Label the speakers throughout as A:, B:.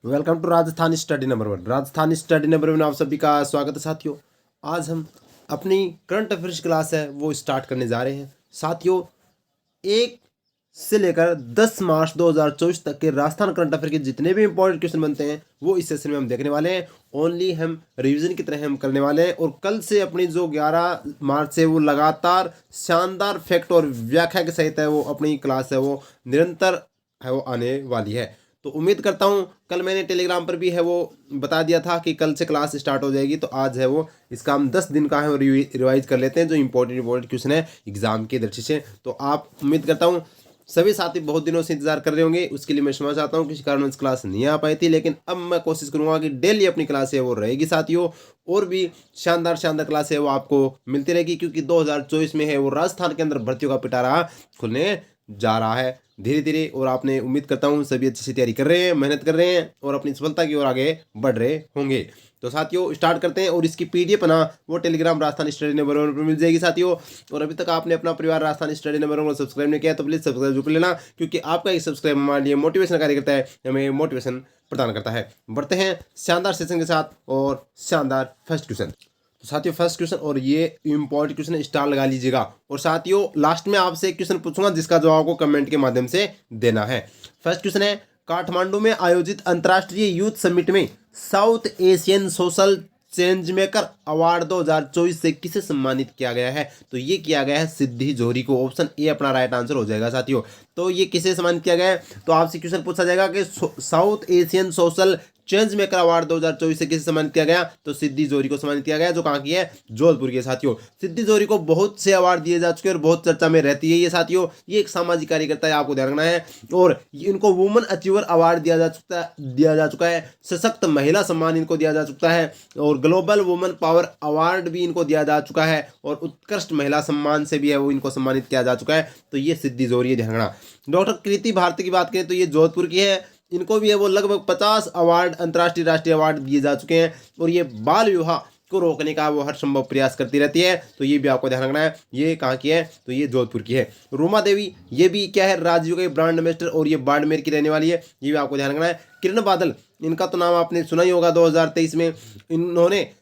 A: Welcome to Rajasthan study number one. Rajasthan study number one आप सभी का स्वागत है साथियों। आज हम अपनी करंट अफेयर्स क्लास है वो स्टार्ट करने जा रहे हैं साथियों। 1 से लेकर 10 मार्च 2024 तक के राजस्थान करंट अफेयर के जितने भी इंपॉर्टेंट क्वेश्चन बनते हैं वो इस सेशन में हम देखने वाले हैं। ओनली हम रिवीजन की तरह हम करने वाले हैं और कल से अपनी जो 11 मार्च से वो लगातार शानदार फैक्ट और व्याख्या के सहित है वो अपनी क्लास है वो निरंतर है वो आने वाली है। तो उम्मीद करता हूँ, कल मैंने टेलीग्राम पर भी है वो बता दिया था कि कल से क्लास स्टार्ट हो जाएगी, तो आज है वो इसका हम 10 दिन का है वो रिवाइज कर लेते हैं जो इंपॉर्टेंट क्वेश्चन है एग्जाम के दृष्टि से। तो आप उम्मीद करता हूँ सभी साथी बहुत दिनों से इंतजार कर रहे होंगे, उसके लिए मैं क्षमा चाहता हूँ किसी कारण क्लास नहीं आ पाई थी, लेकिन अब मैं कोशिश करूंगा कि डेली अपनी क्लास है वो रहेगी साथियों और भी शानदार शानदार क्लास है वो आपको मिलती रहेगी, क्योंकि 2024 में है वो राजस्थान के अंदर भर्तियों का पिटारा खुलने जा रहा है धीरे धीरे। और आपने उम्मीद करता हूँ सभी अच्छी से तैयारी कर रहे हैं, मेहनत कर रहे हैं और अपनी सफलता की ओर आगे बढ़ रहे होंगे। तो साथियों स्टार्ट करते हैं और इसकी पीडीएफ ना वो Telegram Rajasthan study number one पर मिल जाएगी साथियों। और अभी तक आपने अपना परिवार राजस्थान स्टडी नंबर वन को सब्सक्राइब नहीं किया तो प्लीज सब्सक्राइब जरूर लेना, क्योंकि आपका एक सब्सक्राइब हमारे लिए मोटिवेशन कार्य करता है, हमें मोटिवेशन प्रदान करता है। बढ़ते हैं शानदार सेशन के साथ और शानदार फर्स्ट क्वेश्चन। तो साथियों फर्स्ट क्वेश्चन और ये इंपॉर्टेंट क्वेश्चन स्टार लगा लीजिएगा और साथियों लास्ट में आपसे एक क्वेश्चन पूछूंगा जिसका जवाब आपको कमेंट के माध्यम से देना है। फर्स्ट क्वेश्चन है, काठमांडू में आयोजित अंतर्राष्ट्रीय यूथ समिट में south Asian social change maker award 2024 से किसे सम्मानित किया गया है? तो ये किया गया है सिद्धि जोहरी को। ऑप्शन ए अपना राइट आंसर हो जाएगा साथियों। तो ये किसे सम्मानित किया गया है? तो आपसे क्वेश्चन पूछा जाएगा कि south Asian social change maker award 2024 से किसे सम्मानित किया गया? तो सिद्धि जोहरी को सम्मानित किया गया, जो कहाँ की है? जोधपुर की है साथियों। सिद्धि जोहरी को बहुत से अवार्ड दिए जा चुके हैं और बहुत चर्चा में रहती है ये साथियों। ये एक सामाजिक कार्यकर्ता है, आपको ध्यान रखना है। और इनको वुमन अचीवर अवार्ड दिया जा चुका है, सशक्त महिला सम्मान इनको दिया जा चुका है और ग्लोबल वुमन पावर अवार्ड भी इनको दिया जा चुका है और उत्कृष्ट महिला सम्मान से भी है वो इनको सम्मानित किया जा चुका है। तो ये सिद्धि जोहरी है, ध्यान रखना। डॉक्टर कृति भारती की बात करें तो ये जोधपुर की है, इनको भी है वो लगभग 50 अवार्ड अंतर्राष्ट्रीय राष्ट्रीय अवार्ड दिए जा चुके हैं और ये बाल विवाह को रोकने का वो हर संभव प्रयास करती रहती है। तो ये भी आपको ध्यान रखना है। ये कहाँ की है? तो ये जोधपुर की है। रूमा देवी ये भी क्या है? राजयोग के ब्रांड एम्बेसडर और ये बाड़मेर की रहने वाली है, ये भी आपको ध्यान रखना है। किरण बादल, इनका तो नाम आपने सुना ही होगा। 2023 में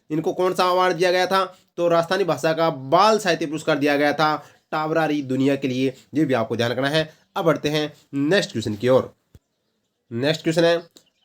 A: इनको कौन सा अवार्ड दिया गया था? तो राजस्थानी भाषा का बाल साहित्य पुरस्कार दिया गया था टावरारी दुनिया के लिए, ये भी आपको ध्यान रखना है। अब बढ़ते हैं नेक्स्ट क्वेश्चन की ओर। नेक्स्ट क्वेश्चन है,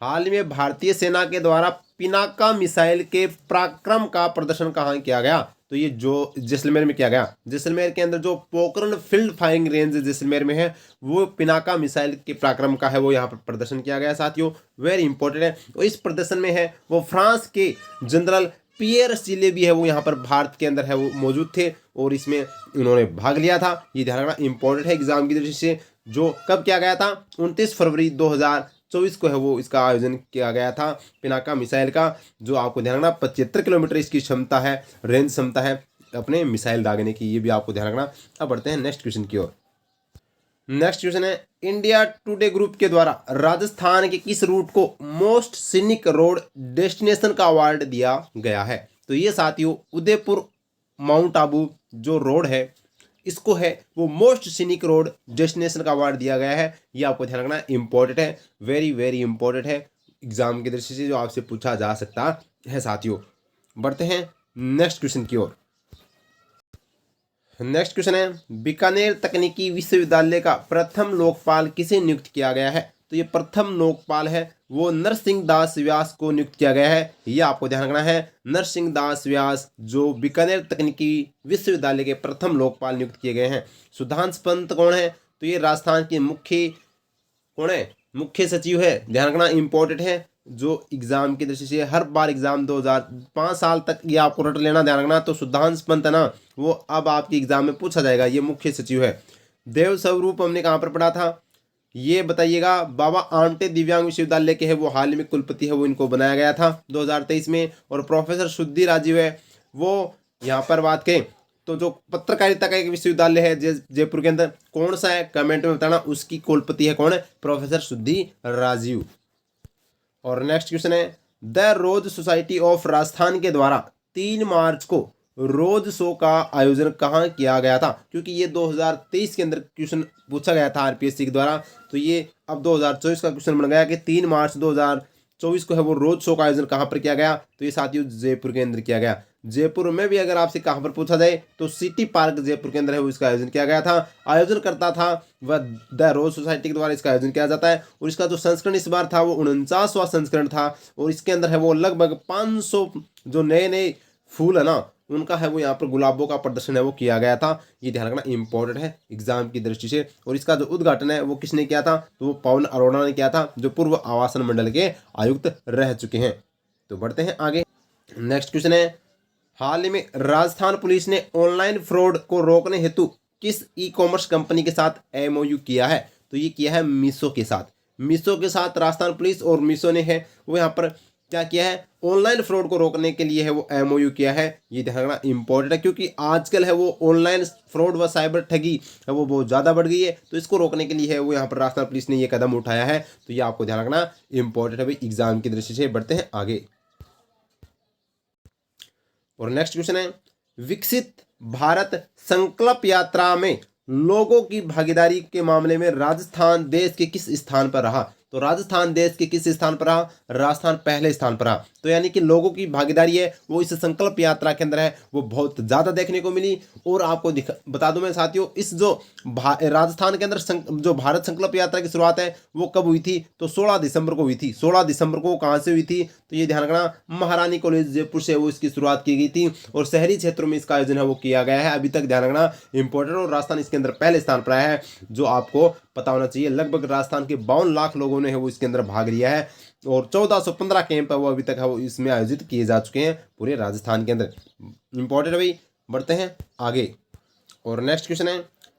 A: हाल ही में भारतीय सेना के द्वारा पिनाका मिसाइल के पराक्रम का प्रदर्शन कहाँ किया गया? तो ये जो जैसलमेर में किया गया। जैसलमेर के अंदर जो Pokhran field firing range Jaisalmer में है वो पिनाका मिसाइल के पराक्रम का है वो यहाँ पर प्रदर्शन किया गया साथियों। वेरी इंपॉर्टेंट है। और इस प्रदर्शन में है वो फ्रांस के जनरल पियर सिले भी है वो यहाँ पर भारत के अंदर है वो मौजूद थे और इसमें उन्होंने भाग लिया था। ये ध्यान रखना इंपॉर्टेंट है एग्जाम की दृष्टि से। जो कब किया गया था? 29 फरवरी 2024 को है वो इसका आयोजन किया गया था पिनाका मिसाइल का, जो आपको ध्यान रखना 75 किलोमीटर इसकी क्षमता है, रेंज क्षमता है अपने मिसाइल दागने की, ये भी आपको ध्यान रखना। अब बढ़ते हैं नेक्स्ट क्वेश्चन की ओर। नेक्स्ट क्वेश्चन है, इंडिया टुडे ग्रुप के द्वारा राजस्थान के किस रूट को मोस्ट सीनिक रोड डेस्टिनेशन का अवार्ड दिया गया है? तो ये साथियों उदयपुर माउंट आबू जो रोड है इसको है वो मोस्ट सीनिक रोड डेस्टिनेशन का अवार्ड दिया गया है। ये आपको ध्यान रखना इंपॉर्टेंट है, वेरी वेरी इंपॉर्टेंट है एग्जाम की दृष्टि से, जो आपसे पूछा जा सकता है साथियों। बढ़ते हैं नेक्स्ट क्वेश्चन की ओर। नेक्स्ट क्वेश्चन है, बीकानेर तकनीकी विश्वविद्यालय का प्रथम लोकपाल किसे नियुक्त किया गया है? तो ये प्रथम लोकपाल है वो नरसिंह दास व्यास को नियुक्त किया गया है, ये आपको ध्यान रखना है। नरसिंह दास व्यास जो बीकानेर तकनीकी विश्वविद्यालय के प्रथम लोकपाल नियुक्त किए गए हैं। सुधांश पंत कौन है? तो ये राजस्थान के मुख्य सचिव है, ध्यान रखना इंपॉर्टेंट है। जो एग्जाम की दृष्टि से हर बार एग्जाम 2005 साल तक ये आपको रट लेना, ध्यान रखना। तो सुधांश पंत है ना वो अब आपके एग्जाम में पूछा जाएगा, ये मुख्य सचिव है। देव स्वरूप हमने कहाँ पर पढ़ा था ये बताइएगा? बाबा आमटे दिव्यांग विश्वविद्यालय के है वो हाल में कुलपति है वो इनको बनाया गया था 2023 में। और प्रोफेसर शुद्धि राजीव है वो यहाँ पर बात करें तो जो पत्रकारिता का एक विश्वविद्यालय है जयपुर के अंदर, कौन सा है कमेंट में बताना, उसकी कुलपति है कौन है? प्रोफेसर शुद्धि राजीव। और नेक्स्ट क्वेश्चन है, the rose society of Rajasthan के द्वारा 3 मार्च को रोज शो का आयोजन कहाँ किया गया था? क्योंकि ये 2023 के अंदर क्वेश्चन पूछा गया था आरपीएससी के द्वारा, तो ये अब 2024 का क्वेश्चन बन गया कि 3 मार्च 2024 को है वो रोड शो का आयोजन कहाँ पर किया गया? तो ये साथियों जयपुर के अंदर किया गया। जयपुर में भी अगर आपसे कहाँ पर पूछा जाए तो सिटी पार्क जयपुर के अंदर है वो इसका आयोजन किया गया था। आयोजन करता था वह द रोज सोसाइटी के द्वारा इसका आयोजन किया जाता है और इसका जो संस्करण इस बार था वो 49वां संस्करण था और इसके अंदर है वो लगभग 500 जो नए नए फूल है ना उनका है वो यहाँ पर गुलाबों का प्रदर्शन है वो किया गया था। ये ध्यान रखना इंपॉर्टेंट है एग्जाम की दृष्टि से। और इसका जो उद्घाटन है वो किसने किया था? तो वो पवन अरोड़ा ने किया था, जो पूर्व आवासन मंडल के आयुक्त रह चुके हैं। तो बढ़ते हैं आगे। नेक्स्ट क्वेश्चन है, हाल ही में राजस्थान पुलिस ने ऑनलाइन फ्रॉड को रोकने हेतु किस ई कॉमर्स कंपनी के साथ एमओयू किया है? तो ये किया है मीशो के साथ। मीशो के साथ राजस्थान पुलिस और मीशो ने है वो यहाँ पर क्या किया है? ऑनलाइन फ्रॉड को रोकने के लिए है वो एमओयू किया है। ये ध्यान रखना इंपॉर्टेंट है क्योंकि आजकल है वो ऑनलाइन फ्रॉड व साइबर ठगी है वो बहुत ज़्यादा बढ़ गई है। तो इसको रोकने के लिए है वो यहाँ पर राजस्थान पुलिस ने ये कदम उठाया है। तो ये आपको ध्यान रखना इंपॉर्टेंट है भाई एग्जाम की दृष्टि से। बढ़ते हैं आगे और नेक्स्ट क्वेश्चन है, विकसित भारत संकल्प यात्रा में लोगों की भागीदारी के मामले में राजस्थान देश के किस स्थान पर रहा? तो राजस्थान देश के किस स्थान पर रहा? राजस्थान पहले स्थान पर रहा। तो यानी कि लोगों की भागीदारी है वो इस संकल्प यात्रा के अंदर है वो बहुत ज़्यादा देखने को मिली। और आपको बता दूं मैं साथियों, इस जो राजस्थान के अंदर जो भारत संकल्प यात्रा की शुरुआत है वो कब हुई थी? तो 16 दिसंबर को हुई थी। 16 दिसंबर को कहाँ से हुई थी? तो ये ध्यान रखना महारानी कॉलेज जयपुर से वो इसकी शुरुआत की गई थी और शहरी क्षेत्रों में इसका आयोजन है वो किया गया है। अभी तक ध्यान रखना इंपॉर्टेंट। और राजस्थान इसके अंदर पहले स्थान पर आया है जो आपको पता होना चाहिए। लगभग राजस्थान के 52 लाख लोगों ने है वो इसके अंदर भाग लिया है और 1415 कैंप है वो अभी तक है वो इसमें आयोजित किए जा चुके हैं पूरे राजस्थान के अंदर। इंपॉर्टेंट है भाई। बढ़ते हैं आगे और नेक्स्ट क्वेश्चन है,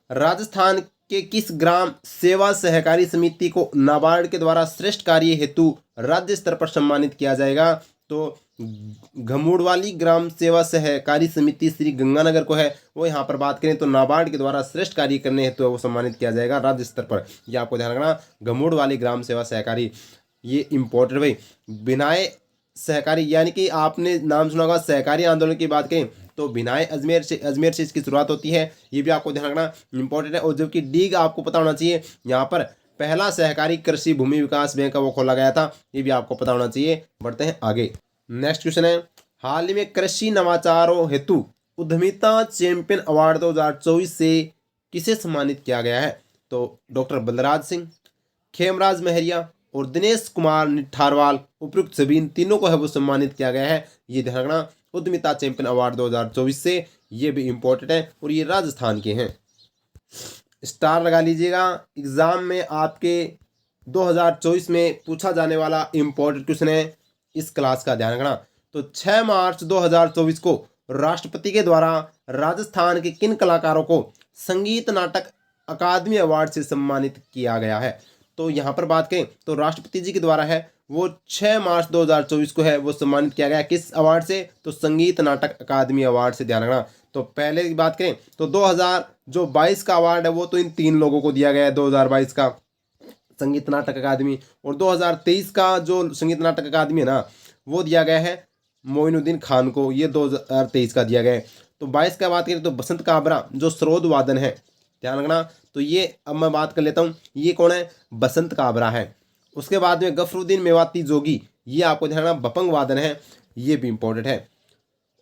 A: राजस्थान के किस ग्राम सेवा सहकारी समिति को नाबार्ड के द्वारा श्रेष्ठ कार्य हेतु राज्य स्तर पर सम्मानित किया जाएगा? तो घमुड़वाली ग्राम सेवा सहकारी समिति श्री गंगानगर को है वो यहाँ पर बात करें तो नाबार्ड के द्वारा श्रेष्ठ कार्य करने हेतु वो सम्मानित किया जाएगा राज्य स्तर पर। यह आपको ध्यान रखना घमुड़वाली ग्राम सेवा सहकारी, ये इंपॉर्टेंट भाई। बिनाए सहकारी यानी कि आपने नाम सुना होगा सहकारी आंदोलन की बात करें तो बिनाए अजमेर से इसकी शुरुआत होती है। ये भी आपको ध्यान रखना इंपॉर्टेंट है। और जबकि डीग आपको पता होना चाहिए यहाँ पर पहला सहकारी कृषि भूमि विकास बैंक का वो खोला गया था। ये भी आपको पता होना चाहिए। बढ़ते हैं आगे। नेक्स्ट क्वेश्चन है, हाल ही में कृषि नवाचारों हेतु उद्यमिता चैंपियन अवार्ड 2024 से किसे सम्मानित किया गया है? तो डॉक्टर बलराज सिंह, खेमराज महरिया और दिनेश कुमार निठारवाल, उपयुक्त सभी इन तीनों को है वो सम्मानित किया गया है। ये ध्यान रखना उद्यमिता चैंपियन अवार्ड 2024 से, ये भी इंपॉर्टेंट है और ये राजस्थान के हैं। स्टार लगा लीजिएगा। एग्जाम में आपके 2024 में पूछा जाने वाला इंपॉर्टेंट क्वेश्चन है इस क्लास का, ध्यान रखना। तो 6 मार्च 2024 को राष्ट्रपति के द्वारा राजस्थान के किन कलाकारों को संगीत नाटक अकादमी अवार्ड से सम्मानित किया गया है? तो यहाँ पर बात करें तो राष्ट्रपति जी के द्वारा है वो 6 मार्च 2024 को है वो सम्मानित किया गया किस अवार्ड से? तो संगीत नाटक अकादमी अवार्ड से। ध्यान रखना। तो पहले की बात करें तो 2022 का अवार्ड है वो तो इन 3 लोगों को दिया गया है। 2022 का संगीत नाटक अकादमी और 2023 का जो संगीत नाटक अकादमी है ना वो दिया गया है मोइनुद्दीन खान को, ये 2023 का दिया गया है। तो 22 का बात करें तो बसंत काबरा जो सरोद वादन है, ध्यान रखना। तो ये अब मैं बात कर लेता हूँ ये कौन है? बसंत काबरा है। उसके बाद में गफरुद्दीन मेवाती जोगी, ये आपको ध्यान रखना बपंग वादन है, ये भी इंपॉर्टेंट है।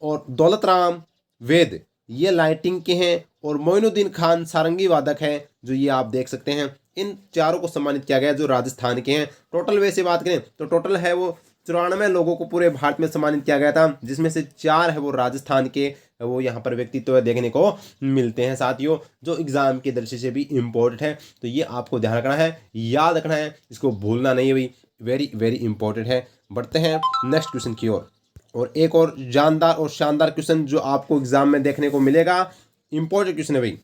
A: और दौलत राम वेद ये लाइटिंग के हैं और मोइनुद्दीन खान सारंगी वादक हैं जो ये आप देख सकते हैं। इन चारों को सम्मानित किया गया जो राजस्थान के हैं। टोटल वैसे बात करें तो टोटल है वो 94 लोगों को पूरे भारत में सम्मानित किया गया था जिसमें से 4 है वो राजस्थान के वो यहाँ पर व्यक्तित्व देखने को मिलते हैं साथियों, जो एग्जाम की दृष्टि से भी इम्पोर्टेंट है। तो ये आपको ध्यान रखना है, याद रखना है, इसको भूलना नहीं है भाई, वेरी वेरी इंपॉर्टेंट है। बढ़ते हैं नेक्स्ट क्वेश्चन की ओर और एक और जानदार और शानदार क्वेश्चन जो आपको एग्जाम में देखने को मिलेगा। इंपॉर्टेंट क्वेश्चन है भाई,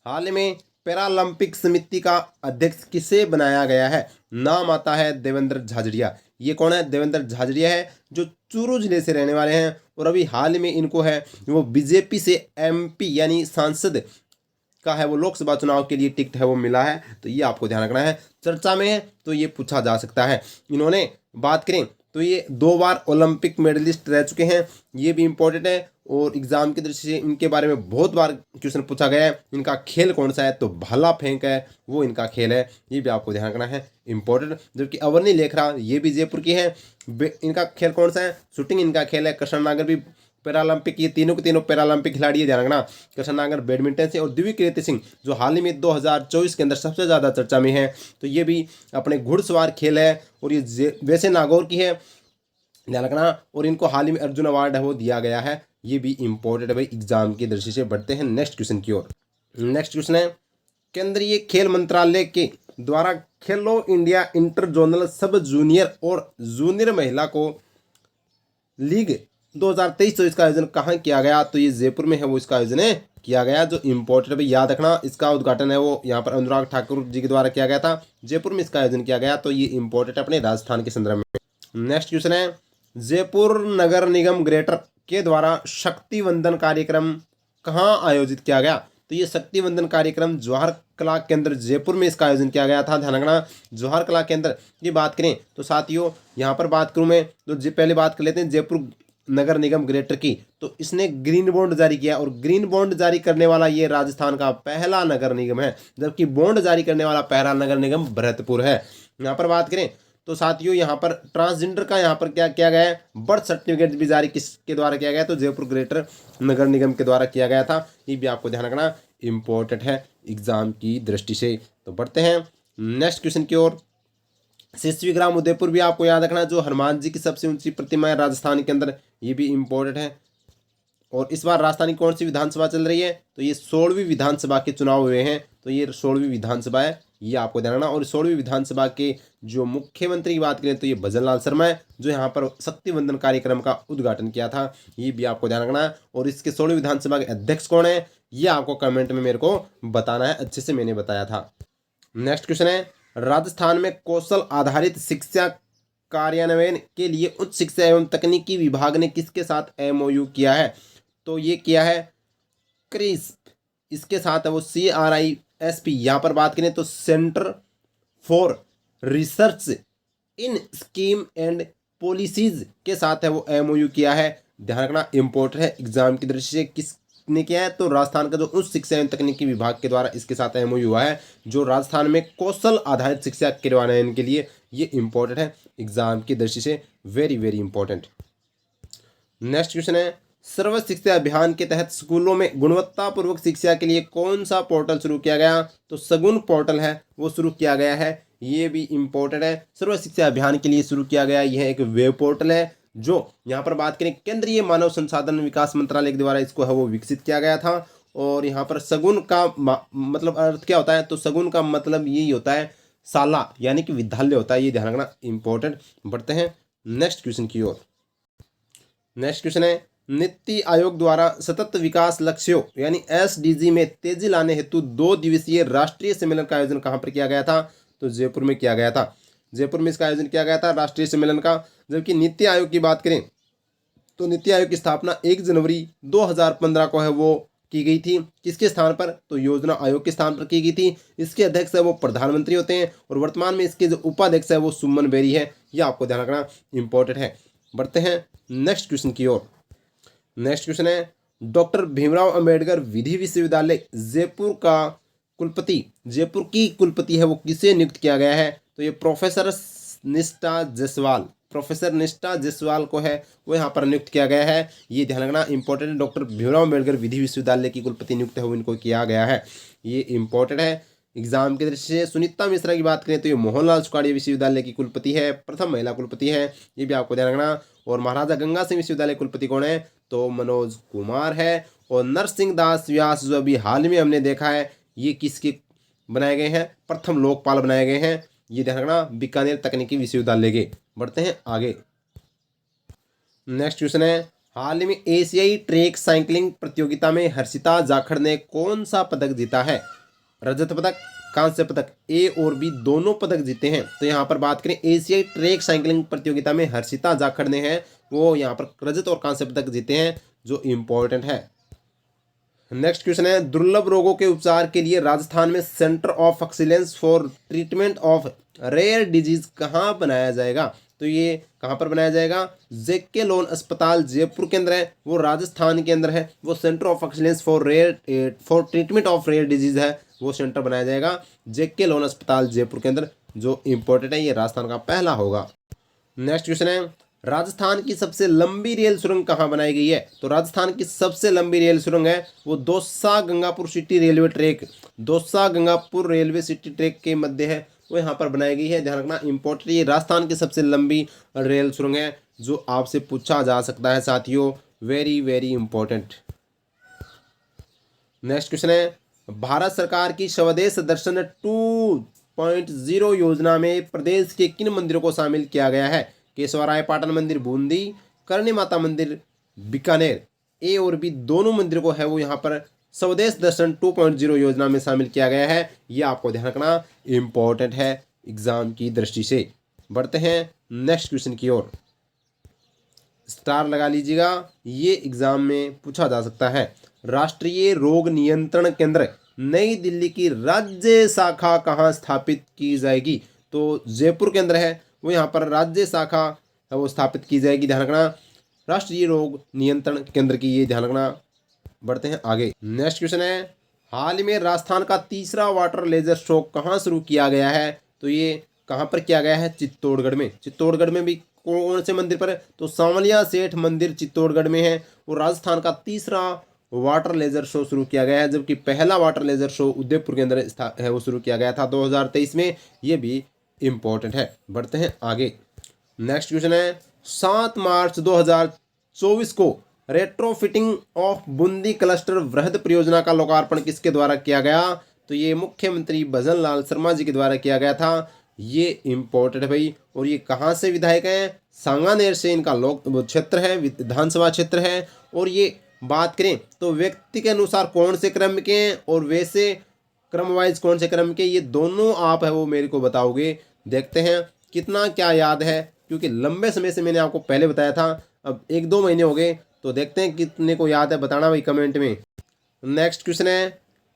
A: हाल ही में पैरालंपिक समिति का अध्यक्ष किसे बनाया गया है? नाम आता है देवेंद्र झाझड़िया। ये कौन है? देवेंद्र झाझड़िया है जो चूरू जिले से रहने वाले हैं और अभी हाल ही में इनको है वो बीजेपी से एमपी यानी सांसद का है वो लोकसभा चुनाव के लिए टिकट है वो मिला है। तो ये आपको ध्यान रखना है, चर्चा में है तो ये पूछा जा सकता है। इन्होंने बात करें तो ये 2 बार ओलंपिक मेडलिस्ट रह चुके हैं, ये भी इम्पोर्टेंट है। और एग्जाम की दृष्टि से इनके बारे में बहुत बार क्वेश्चन पूछा गया है। इनका खेल कौन सा है, तो भाला फेंक है, वो इनका खेल है, ये भी आपको ध्यान रखना है इंपॉर्टेंट। जबकि अवर्णी लेखरा, ये भी जयपुर की है, इनका खेल कौन सा है, शूटिंग इनका खेल है। कृष्ण नागर भी पैरालंपिक, ये तीनों के तीनों पैरालंपिक खिलाड़ी है, ध्यान रखना। कृष्ण नागर बैडमिंटन से, और दिव्य कीर्ति सिंह जो हाल ही में 2024 के अंदर सबसे ज़्यादा चर्चा में है, तो ये भी अपने घुड़सवार खेल है, और ये वैसे नागौर की है, ध्यान रखना। और इनको हाल ही में अर्जुन अवार्ड है वो दिया गया है, ये भी इंपॉर्टेंट है भाई एग्जाम की दृष्टि से। बढ़ते हैं नेक्स्ट क्वेश्चन की ओर। नेक्स्ट क्वेश्चन है, केंद्रीय खेल मंत्रालय के द्वारा खेलो इंडिया इंटर जोनल सब जूनियर और जूनियर महिला को लीग 2023-24 का आयोजन कहाँ किया गया, तो ये जयपुर में है वो इसका आयोजन है किया गया। जो इंपॉर्टेंट है भाई याद रखना, इसका उद्घाटन है वो यहाँ पर अनुराग ठाकुर जी के द्वारा किया गया था, जयपुर में इसका आयोजन किया गया, तो ये इंपॉर्टेंट है अपने राजस्थान के संदर्भ में। नेक्स्ट क्वेश्चन है, जयपुर नगर निगम ग्रेटर के द्वारा शक्ति वंदन कार्यक्रम कहाँ आयोजित किया गया, तो ये शक्ति वंदन कार्यक्रम जवाहर कला केंद्र जयपुर में इसका आयोजन किया गया था, ध्यान रखना। जवाहर कला केंद्र की बात करें तो साथियों यहाँ पर बात करूँ मैं, तो पहले बात कर लेते हैं जयपुर नगर निगम ग्रेटर की। तो इसने ग्रीन बॉन्ड जारी किया, और ग्रीन बॉन्ड जारी करने वाला ये राजस्थान का पहला नगर निगम है, जबकि बॉन्ड जारी करने वाला पहला नगर निगम भरतपुर है। यहाँ पर बात करें तो साथियों यहाँ पर ट्रांसजेंडर का यहाँ पर क्या किया गया है, बर्थ सर्टिफिकेट भी जारी किसके द्वारा किया गया, तो जयपुर ग्रेटर नगर निगम के द्वारा किया गया था, ये भी आपको ध्यान रखना इंपॉर्टेंट है एग्जाम की दृष्टि से। तो बढ़ते हैं नेक्स्ट क्वेश्चन की ओर। शिशवी ग्राम उदयपुर भी आपको याद रखना, जो हनुमान जी की सबसे ऊंची प्रतिमा है राजस्थान के अंदर, ये भी इम्पोर्टेंट है। और इस बार राजस्थान की कौन सी विधानसभा चल रही है, तो ये 16वीं विधानसभा के चुनाव हुए हैं, तो ये 16वीं विधानसभा है, ये आपको ध्यान रखना। और 16वीं विधानसभा के जो मुख्यमंत्री की बात करें तो ये भजन लाल शर्मा है, जो यहाँ पर शक्ति वंदन कार्यक्रम का उद्घाटन किया था, ये भी आपको ध्यान रखना है। और इसके 16वीं विधानसभा के अध्यक्ष कौन है, ये आपको कमेंट में मेरे को बताना है, अच्छे से मैंने बताया था। नेक्स्ट क्वेश्चन है, राजस्थान में कौशल आधारित शिक्षा कार्यान्वयन के लिए उच्च शिक्षा एवं तकनीकी विभाग ने किसके साथ एमओयू किया है, तो ये किया है क्रिस्प, इसके साथ है वो CRISP। यहाँ पर बात करें तो centre for research in scheme and policies के साथ है वो एमओयू किया है, ध्यान रखना इंपॉर्टेंट है एग्जाम की दृष्टि से। किसने किया है, तो राजस्थान का जो उच्च शिक्षा एवं तकनीकी विभाग के द्वारा इसके साथ एमओयू हुआ है, जो राजस्थान में कौशल आधारित शिक्षा कार्यान्वयन के लिए, ये इंपॉर्टेंट है एग्जाम की दृष्टि से, very very important. Next question है, सर्व शिक्षा अभियान के तहत स्कूलों में गुणवत्तापूर्वक शिक्षा के लिए कौन सा पोर्टल शुरू किया गया, तो सगुन पोर्टल है वो शुरू किया गया है, ये भी इंपॉर्टेंट है। सर्व शिक्षा अभियान के लिए शुरू किया गया यह एक वेब पोर्टल है, जो यहाँ पर बात करें केंद्रीय मानव संसाधन विकास मंत्रालय के द्वारा इसको है वो विकसित किया गया था। और यहाँ पर सगुन का मतलब अर्थ क्या होता है, तो सगुन का मतलब यही होता है शाला, यानी कि विद्यालय होता है, ये ध्यान रखना इंपॉर्टेंट। बढ़ते हैं नेक्स्ट क्वेश्चन की ओर। नेक्स्ट क्वेश्चन है, नीति आयोग द्वारा सतत विकास लक्ष्यों यानी SDG में तेजी लाने हेतु 2 दिवसीय राष्ट्रीय सम्मेलन का आयोजन कहाँ पर किया गया था, तो जयपुर में किया गया था, जयपुर में इसका आयोजन किया गया था राष्ट्रीय सम्मेलन का। जबकि नीति आयोग की बात करें तो नीति आयोग की स्थापना 1 जनवरी 2015 को है वो की गई थी, किसके स्थान पर, तो योजना आयोग के स्थान पर की गई थी। इसके अध्यक्ष है वो प्रधानमंत्री होते हैं, और वर्तमान में इसके जो उपाध्यक्ष है वो सुमन बेरी है, यह आपको ध्यान रखना इंपॉर्टेंट है। बढ़ते हैं नेक्स्ट क्वेश्चन की ओर। नेक्स्ट क्वेश्चन है, डॉक्टर भीमराव अंबेडकर विधि विश्वविद्यालय जयपुर का कुलपति, जयपुर की कुलपति है वो किसे नियुक्त किया गया है, तो ये प्रोफेसर निष्ठा जायसवाल, प्रोफेसर निष्ठा जायसवाल को है वो यहाँ पर नियुक्त किया गया है, ये ध्यान रखना इंपॉर्टेंट है। डॉक्टर भीमराव अंबेडकर विधि विश्वविद्यालय की कुलपति नियुक्त है वो इनको किया गया है, ये इंपॉर्टेंट है एग्जाम की दृष्टि से। सुनीता मिश्रा की बात करें तो ये मोहनलाल सुखाड़िया विश्वविद्यालय की कुलपति है, प्रथम महिला कुलपति है, ये भी आपको ध्यान रखना। और महाराजा गंगा सिंह विश्वविद्यालय कुलपति कौन है, तो मनोज कुमार है। और नरसिंह दास व्यास जो अभी हाल में हमने देखा है, ये किसके बनाए गए हैं, प्रथम लोकपाल बनाए गए हैं, ये ध्यान रखना बीकानेर तकनीकी विश्वविद्यालय के। बढ़ते हैं आगे। नेक्स्ट क्वेश्चन है, हाल ही में एशियाई ट्रैक साइकिलिंग प्रतियोगिता में हर्षिता जाखड़ ने कौन सा पदक जीता है, रजत पदक, कांस्य पदक, ए और बी दोनों पदक जीते हैं। तो यहाँ पर बात करें एशियाई ट्रैक साइकिलिंग प्रतियोगिता में हर्षिता जाखड़ ने है वो यहाँ पर रजत और कांस्य पदक जीते हैं, जो इम्पोर्टेंट है। नेक्स्ट क्वेश्चन है, दुर्लभ रोगों के उपचार के लिए राजस्थान में centre of excellence for treatment of rare disease कहाँ बनाया जाएगा, तो ये कहाँ पर बनाया जाएगा? जेके लोन अस्पताल जयपुर के अंदर है, वो राजस्थान के अंदर है। वो centre of excellence for treatment of rare disease है, वो सेंटर बनाया जाएगा जेके लोन अस्पताल जयपुर के अंदर, जो इम्पोर्टेंट है। ये राजस्थान का पहला होगा। नेक्स्ट क्वेश्चन है, राजस्थान की सबसे लंबी रेल सुरंग कहाँ बनाई गई है? तो राजस्थान की सबसे लंबी रेल सुरंग है वो Dausa Gangapur city railway track, Dausa Gangapur railway city track के मध्य है, वो यहाँ पर बनाई गई है। ध्यान रखना, इंपॉर्टेंट, ये राजस्थान की सबसे लंबी रेल सुरंग है जो आपसे पूछा जा सकता है साथियों, very very important. Next question है, भारत सरकार की स्वदेश दर्शन 2.0 योजना में प्रदेश के किन मंदिरों को शामिल किया गया है? केशवराय पाटन मंदिर बूंदी, करणी माता मंदिर बीकानेर, ए और बी दोनों मंदिरों को है वो यहाँ पर स्वदेश दर्शन 2.0 योजना में शामिल किया गया है। ये आपको ध्यान रखना इम्पोर्टेंट है एग्जाम की दृष्टि से। बढ़ते हैं नेक्स्ट क्वेश्चन की ओर, स्टार लगा लीजिएगा, ये एग्जाम में पूछा जा सकता है। राष्ट्रीय रोग नियंत्रण केंद्र नई दिल्ली की राज्य शाखा कहाँ स्थापित की जाएगी? तो जयपुर के अंदर है, वो यहाँ पर राज्य शाखा है वो स्थापित की जाएगी। ध्यान रखना, राष्ट्रीय रोग नियंत्रण केंद्र की, ये ध्यान रखना। बढ़ते हैं आगे। नेक्स्ट क्वेश्चन है, हाल ही में राजस्थान का तीसरा वाटर लेजर शो कहाँ शुरू किया गया है? तो ये कहाँ पर किया गया है? चित्तौड़गढ़ में। चित्तौड़गढ़ में भी कौन से मंदिर पर है? तो सांवलिया सेठ मंदिर चित्तौड़गढ़ में है। और राजस्थान का तीसरा वाटर लेजर शो शुरू किया गया है, जबकि पहला वाटर लेजर शो उदयपुर के अंदर है वो शुरू किया गया था 2023 में। ये भी इम्पोर्टेंट है। बढ़ते हैं आगे। नेक्स्ट क्वेश्चन है, 7 मार्च 2024 को रेट्रोफिटिंग ऑफ बूंदी क्लस्टर वृहद परियोजना का लोकार्पण किसके द्वारा किया गया? तो ये मुख्यमंत्री भजन लाल शर्मा जी के द्वारा किया गया था। ये इम्पोर्टेंट है भाई। और ये कहाँ से विधायक हैं? सांगानेर से इनका लोक क्षेत्र है, विधानसभा क्षेत्र है। और ये बात करें तो व्यक्ति के अनुसार कौन से क्रम के हैं और वैसे क्रम वाइज कौन से क्रम के, ये दोनों आप है वो मेरे को बताओगे। देखते हैं कितना क्या याद है, क्योंकि लंबे समय से मैंने आपको पहले बताया था, अब 1-2 महीने हो गए, तो देखते हैं कितने को याद है, बताना भाई कमेंट में। नेक्स्ट क्वेश्चन है,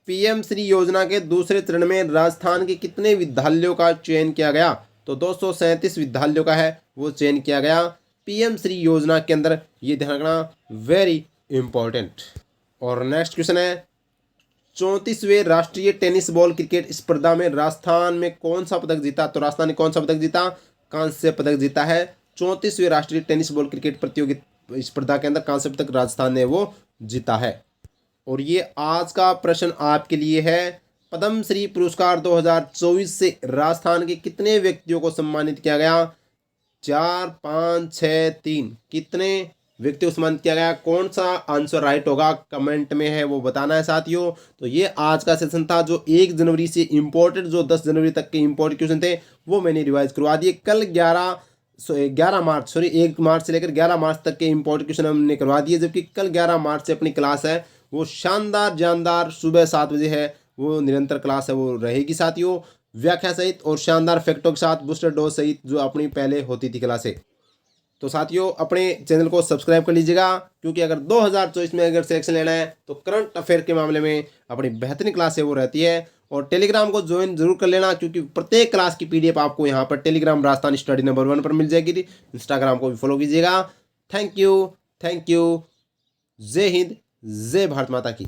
A: पीएम श्री योजना के दूसरे चरण में राजस्थान के कितने विद्यालयों का चयन किया गया? तो 237 विद्यालयों का है वो चयन किया गया पीएम श्री योजना के अंदर। ये ध्यान रखना, वेरी इंपॉर्टेंट। और नेक्स्ट क्वेश्चन है, 34वें राष्ट्रीय टेनिस बॉल क्रिकेट स्पर्धा में राजस्थान में कौन सा पदक जीता? तो राजस्थान ने कौन सा पदक जीता? कांस्य पदक जीता है। 34वें राष्ट्रीय टेनिस बॉल क्रिकेट प्रतियोगिता स्पर्धा के अंदर कांस्य पदक राजस्थान ने वो जीता है। और ये आज का प्रश्न आपके लिए है, पद्मश्री पुरस्कार 2024 से राजस्थान के कितने व्यक्तियों को सम्मानित किया गया? 4, 5, 6, 3, कितने व्यक्ति को सम्मानित किया गया? कौन सा आंसर राइट होगा कमेंट में है वो बताना है साथियों। तो ये आज का सेशन था, जो 1 जनवरी से इम्पोर्टेंट, जो 10 जनवरी तक के इम्पोर्टेंट क्वेश्चन थे वो मैंने रिवाइज करवा दिए। कल 1 मार्च से लेकर 11 मार्च तक के इम्पोर्टेंट क्वेश्चन हमने करवा दिए, जबकि कल 11 मार्च से अपनी क्लास है वो शानदार जानदार सुबह 7 बजे है, वो निरंतर क्लास है वो रहेगी साथियों, व्याख्या सहित और शानदार फैक्टों के साथ, बूस्टर डोज सहित, जो अपनी पहले होती थी क्लासें। तो साथियों अपने चैनल को सब्सक्राइब कर लीजिएगा, क्योंकि अगर 2024 में अगर सिलेक्शन लेना है तो करंट अफेयर के मामले में अपनी बेहतरीन क्लास है वो रहती है। और टेलीग्राम को ज्वाइन जरूर कर लेना, क्योंकि प्रत्येक क्लास की पीडीएफ आपको यहाँ पर टेलीग्राम राजस्थान स्टडी नंबर 1 पर मिल जाएगी। इंस्टाग्राम को भी फॉलो कीजिएगा। थैंक यू, जय हिंद, जय भारत माता की।